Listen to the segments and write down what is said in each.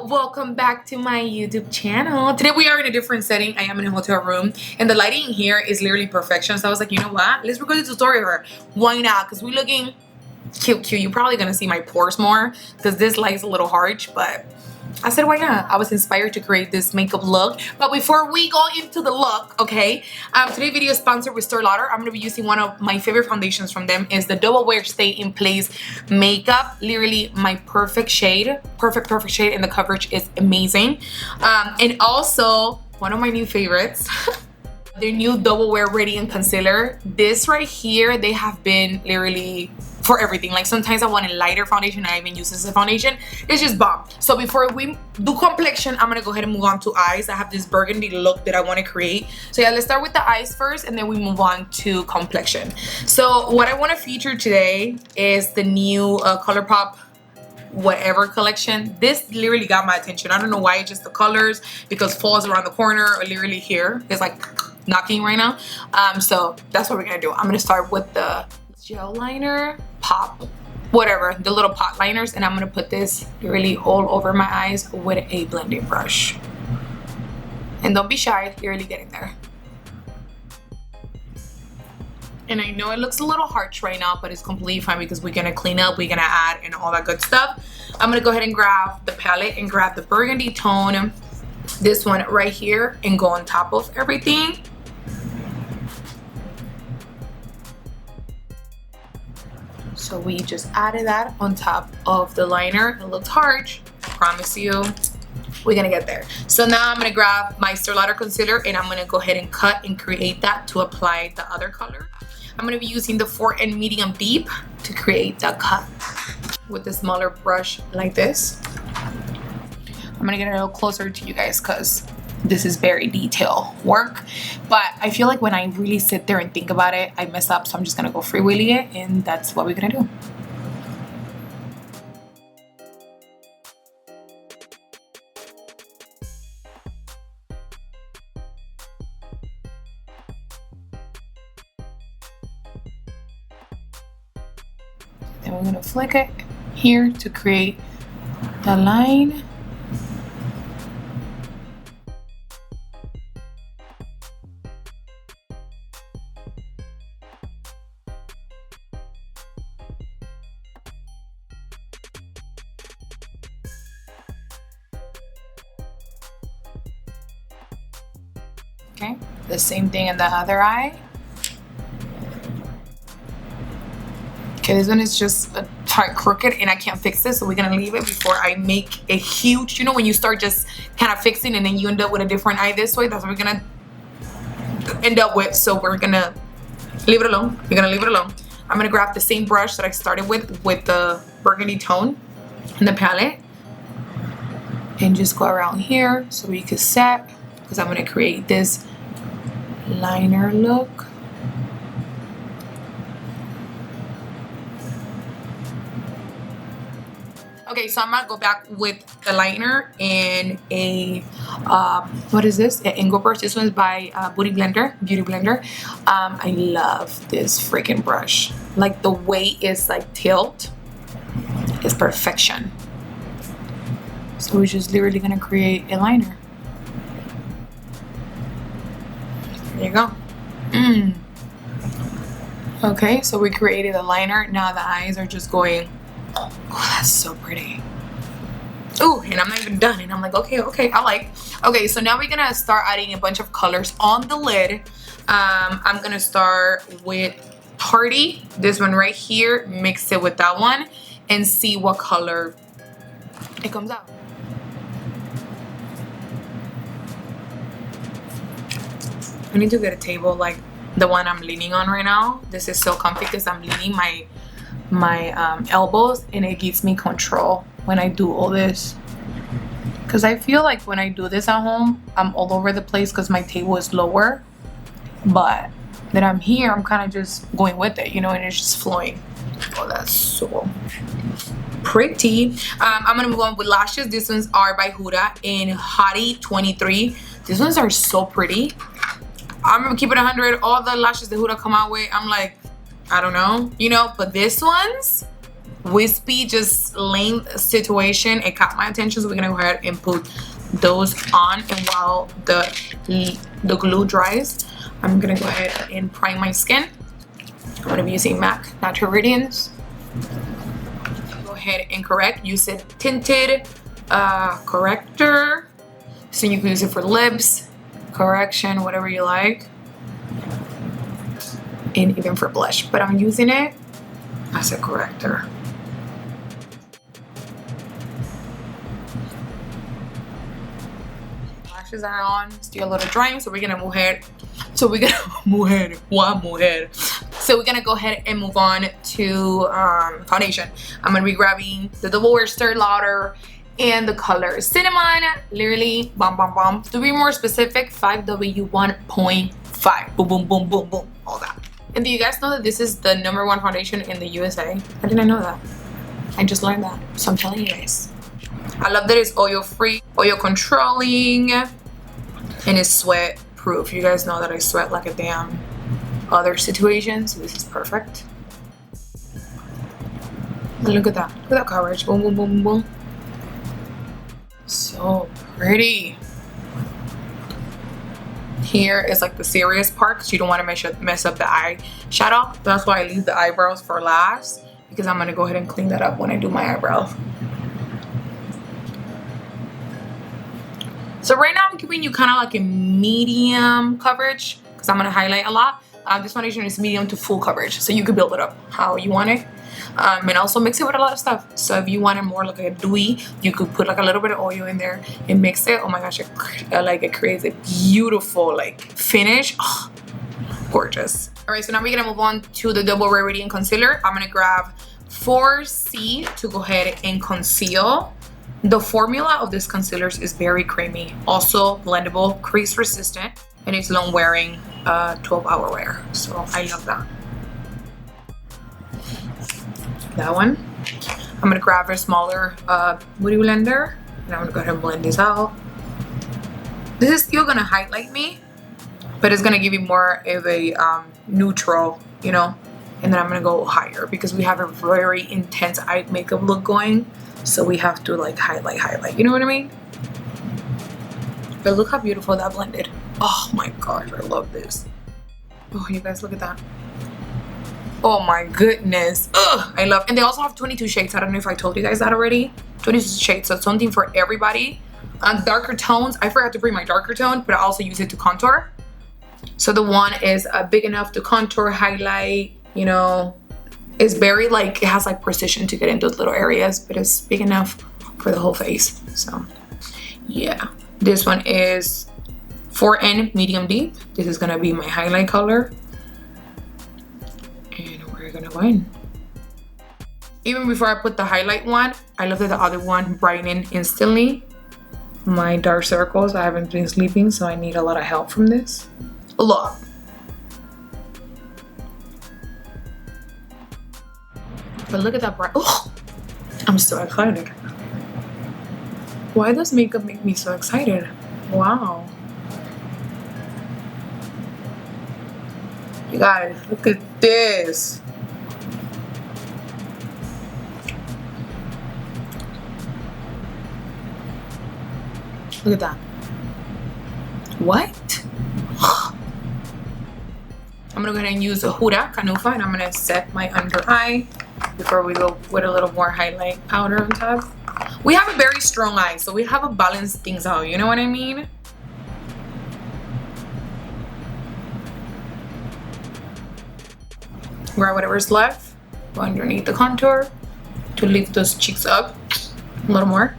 Welcome back to my YouTube channel. Today we are in a different setting. I am in a hotel room and the lighting here is literally perfection. So I was like, you know what? Let's record the tutorial. Why not? Because we're looking cute. You're probably gonna see my pores more because this light is a little harsh, but I said, why not? I was inspired to create this makeup look. But before we go into the look, okay, today's video is sponsored with Estée Lauder. I'm going to be using one of my favorite foundations from them. Is the Double Wear Stay in Place Makeup. Literally my perfect shade. Perfect shade, and the coverage is amazing. And also, one of my new favorites, their new Double Wear Radiant Concealer. This right here, they have been literally for everything. Like sometimes I want a lighter foundation, I even use this as a foundation. It's just bomb. So before we do complexion, I'm gonna go ahead and move on to eyes. I have this burgundy look that I want to create. So yeah, let's start with the eyes first and then we move on to complexion. So what I want to feature today is the new ColourPop whatever collection. This literally got my attention. I don't know why, it's just the colors, because fall is around the corner or literally here. It's like knocking right now. So that's what we're gonna do. I'm gonna start with the gel liner, pop, whatever, the little pot liners, and I'm gonna put this really all over my eyes with a blending brush. And don't be shy, you're really getting there. And I know it looks a little harsh right now, but it's completely fine because we're gonna clean up, we're gonna add, and all that good stuff. I'm gonna go ahead and grab the palette and grab the burgundy tone, this one right here, and go on top of everything. So we just added that on top of the liner. It looks harsh, promise you, we're gonna get there. So now I'm gonna grab my Estée Lauder concealer and I'm gonna go ahead and cut and create that to apply the other color. I'm gonna be using the 4 and medium deep to create that cut with a smaller brush like this. I'm gonna get a little closer to you guys because this is very detailed work, but I feel like when I really sit there and think about it, I mess up, so I'm just gonna go freewheeling it, and that's what we're gonna do. Then we're gonna flick it here to create the line. Okay, the same thing in the other eye. Okay, this one is just a tight crooked and I can't fix this, so we're gonna leave it before I make a huge, you know, when you start just kind of fixing and then you end up with a different eye this way, that's what we're gonna end up with. So we're gonna leave it alone. We're gonna leave it alone. I'm gonna grab the same brush that I started with the burgundy tone in the palette and just go around here so we can set, because I'm gonna create this liner look. Okay, so I'm gonna go back with the liner and a what is this? An angle brush. This one's by Beauty Blender. I love this freaking brush. Like the way it's like tilt is perfection. So we're just literally gonna create a liner. There you go. Okay, so we created a liner. Now the eyes are just going. Oh, that's so pretty. Oh, and I'm not even done. And I'm like, okay, I like. Okay, so now we're gonna start adding a bunch of colors on the lid. I'm gonna start with Party, this one right here, mix it with that one, and see what color it comes out. I need to get a table like the one I'm leaning on right now. This is so comfy because I'm leaning my elbows and it gives me control when I do all this, because I feel like when I do this at home I'm all over the place because my table is lower, but then I'm here, I'm kind of just going with it, you know, and it's just flowing. Oh, that's so pretty. I'm gonna move on with lashes. These ones are by Huda in Hottie 23. These ones are so pretty. I'm gonna keep it 100. All the lashes that Huda come out with, I'm like, I don't know, you know, but this one's wispy, just length situation. It caught my attention, so we're gonna go ahead and put those on. And while the glue dries, I'm gonna go ahead and prime my skin. I'm gonna be using MAC Natural Radiance. Go ahead and correct. Use it tinted corrector, so you can use it for lips, correction, whatever you like, and even for blush. But I'm using it as a corrector. Lashes are on, still a little drying, so we're gonna move ahead. So we're gonna go ahead and move on to foundation. I'm gonna be grabbing the Double Wear Stir Lauder and the color Cinnamon. Literally, bomb, bomb, bomb. To be more specific, 5W1.5. Boom, boom, boom, boom, boom. All that. And do you guys know that this is the #1 foundation in the USA? I didn't know that. I just learned that. So I'm telling you guys. I love that it's oil free, oil controlling, and it's sweat proof. You guys know that I sweat like a damn other situation, so this is perfect. And look at that. Look at that coverage. Boom, boom, boom, boom, boom. So pretty. Here is like the serious part, because you don't want to mess up the eyeshadow. That's why I leave the eyebrows for last, because I'm going to go ahead and clean that up when I do my eyebrows. So right now I'm giving you kind of like a medium coverage, because I'm going to highlight a lot. This foundation is medium to full coverage, so you can build it up how you want it. And also mix it with a lot of stuff. So if you want it more like a dewy, you could put like a little bit of oil in there and mix it. Oh my gosh, it creates a beautiful like finish. Oh, gorgeous. All right, so now we're gonna move on to the Double Wear Radiant Concealer. I'm gonna grab 4C to go ahead and conceal. The formula of this concealer is very creamy, also blendable, crease resistant, and it's long wearing, 12-hour wear. So I love that. That one. I'm gonna grab a smaller beauty blender, and I'm gonna go ahead and blend this out. This is still gonna highlight me, but it's gonna give you more of a neutral, you know. And then I'm gonna go higher because we have a very intense eye makeup look going, so we have to like highlight. You know what I mean? But look how beautiful that blended. Oh my gosh, I love this. Oh, you guys, look at that. Oh my goodness. Ugh, I love. And they also have 22 shades. I don't know if I told you guys that already. 22 shades, so it's something for everybody. Darker tones, I forgot to bring my darker tone, but I also use it to contour. So the one is big enough to contour, highlight, you know. It's very like, it has like precision to get in those little areas, but it's big enough for the whole face. So yeah, this one is 4N medium deep. This is gonna be my highlight color. Gonna go in. Even before I put the highlight one, I love that the other one brightened instantly my dark circles. I haven't been sleeping, so I need a lot of help from this. A lot. But look at that bright. Oh, I'm so excited. Why does makeup make me so excited? Wow. You guys, look at this. Look at that. What? I'm gonna go ahead and use a HUDA KANUFA, and I'm gonna set my under eye before we go with a little more highlight powder on top. We have a very strong eye, so we have to balance things out, you know what I mean? Grab whatever's left, go underneath the contour to lift those cheeks up a little more.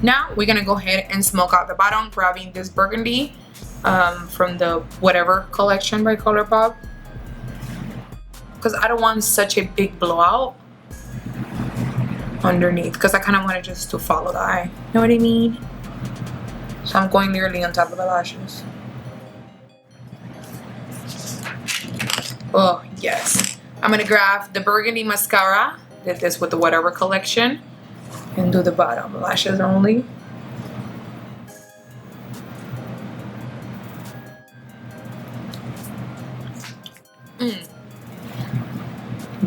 Now we're gonna go ahead and smoke out the bottom, grabbing this Burgundy from the whatever collection by ColourPop, because I don't want such a big blowout underneath, because I kind of want it just to follow the eye. Know what I mean? So I'm going nearly on top of the lashes. Oh yes. I'm gonna grab the Burgundy mascara. Did this with the whatever collection. And do the bottom lashes only.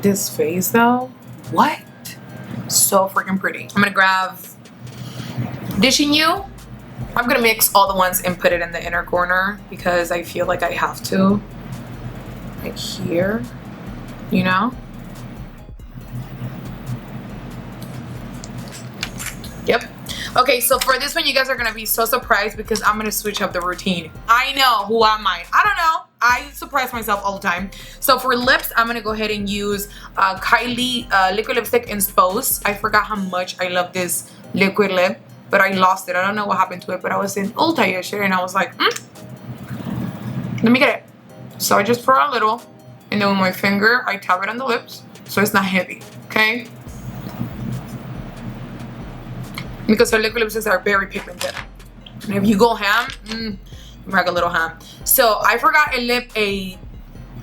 this face though. What? So freaking pretty. I'm gonna grab Dishing You. I'm gonna mix all the ones and put it in the inner corner because I feel like I have to. Right here, you know? Yep. Okay, so for this one, you guys are gonna be so surprised because I'm gonna switch up the routine. I know, who am I? I don't know. I surprise myself all the time. So for lips, I'm gonna go ahead and use KYLIE liquid lipstick in Spose. I forgot how much I love this liquid lip, but I lost it. I don't know what happened to it, but I was in Ulta yesterday and I was like, let me get it. So I just pour a little, and then with my finger, I tap it on the lips so it's not heavy, okay? Because our liquid lipsticks are very pigmented. And if you go ham, like a little ham. So I forgot a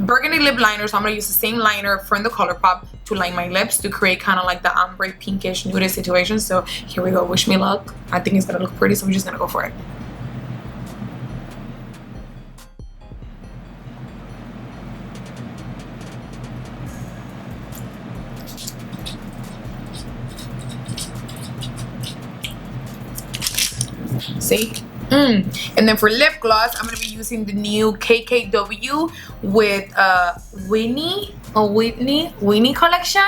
burgundy lip liner, so I'm gonna use the same liner from the ColourPop to line my lips to create kind of like the ombre pinkish nude situation. So here we go, wish me luck. I think it's gonna look pretty, so we're just gonna go for it. See? And then for lip gloss, I'm gonna be using the new KKW with Whitney collection,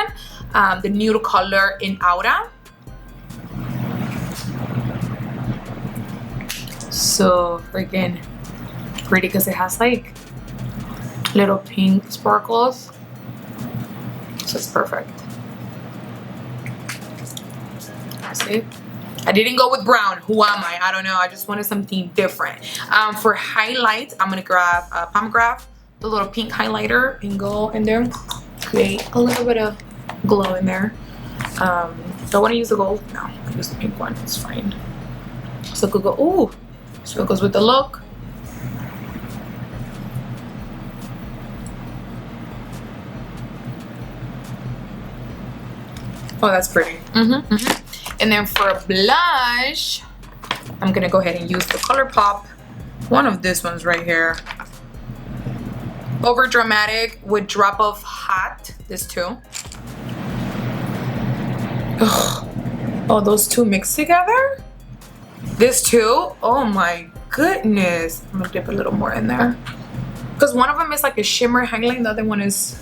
the nude color in Aura. So freaking pretty because it has like little pink sparkles, so it's perfect. See? I didn't go with brown. Who am I? I don't know. I just wanted something different. For highlight, I'm gonna grab Pomegranate, the little pink highlighter, and go in there, create a little bit of glow in there. Don't want to use the gold. No, I use the pink one. It's fine. So it could go. Ooh, so it goes with the look. Oh, that's pretty. And then for blush, I'm gonna go ahead and use the ColourPop, one of these ones right here. Over Dramatic with Drop of Hot, this too. Ugh. Oh, those two mixed together? This too? Oh my goodness. I'm gonna dip a little more in there. Because one of them is like a shimmer highlight, the other one is,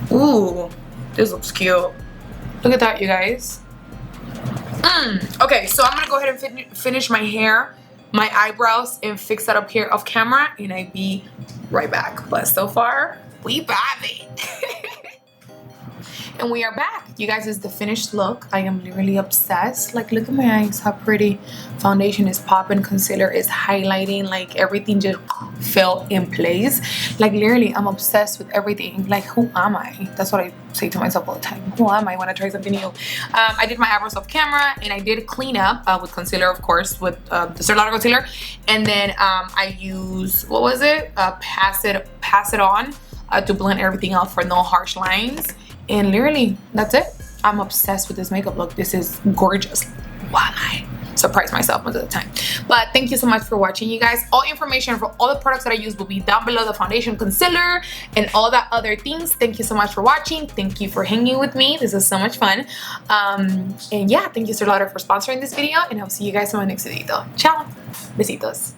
ooh, this looks cute. Look at that, you guys. Okay, so I'm gonna go ahead and finish my hair, my eyebrows, and fix that up here off camera, and I'll be right back. But so far, we vibing. And we are back. You guys, is the finished look. I am literally obsessed. Like, look at my eyes, how pretty. Foundation is popping, concealer is highlighting, like everything just fell in place. Like literally, I'm obsessed with everything. Like, who am I? That's what I say to myself all the time. Who am I when I try something new? I did my eyebrows off camera, and I did clean up with concealer, of course, with the Sterlato concealer. And then I used, what was it? Pass it on to blend everything out for no harsh lines. And literally, that's it. I'm obsessed with this makeup look. This is gorgeous. Why am I? Surprise myself most of the time. But thank you so much for watching, you guys. All information for all the products that I use will be down below, the foundation, concealer, and all that other things. Thank you so much for watching. Thank you for hanging with me. This is so much fun. And yeah, thank you Sterlato for sponsoring this video, and I'll see you guys in my next video. Ciao. Besitos.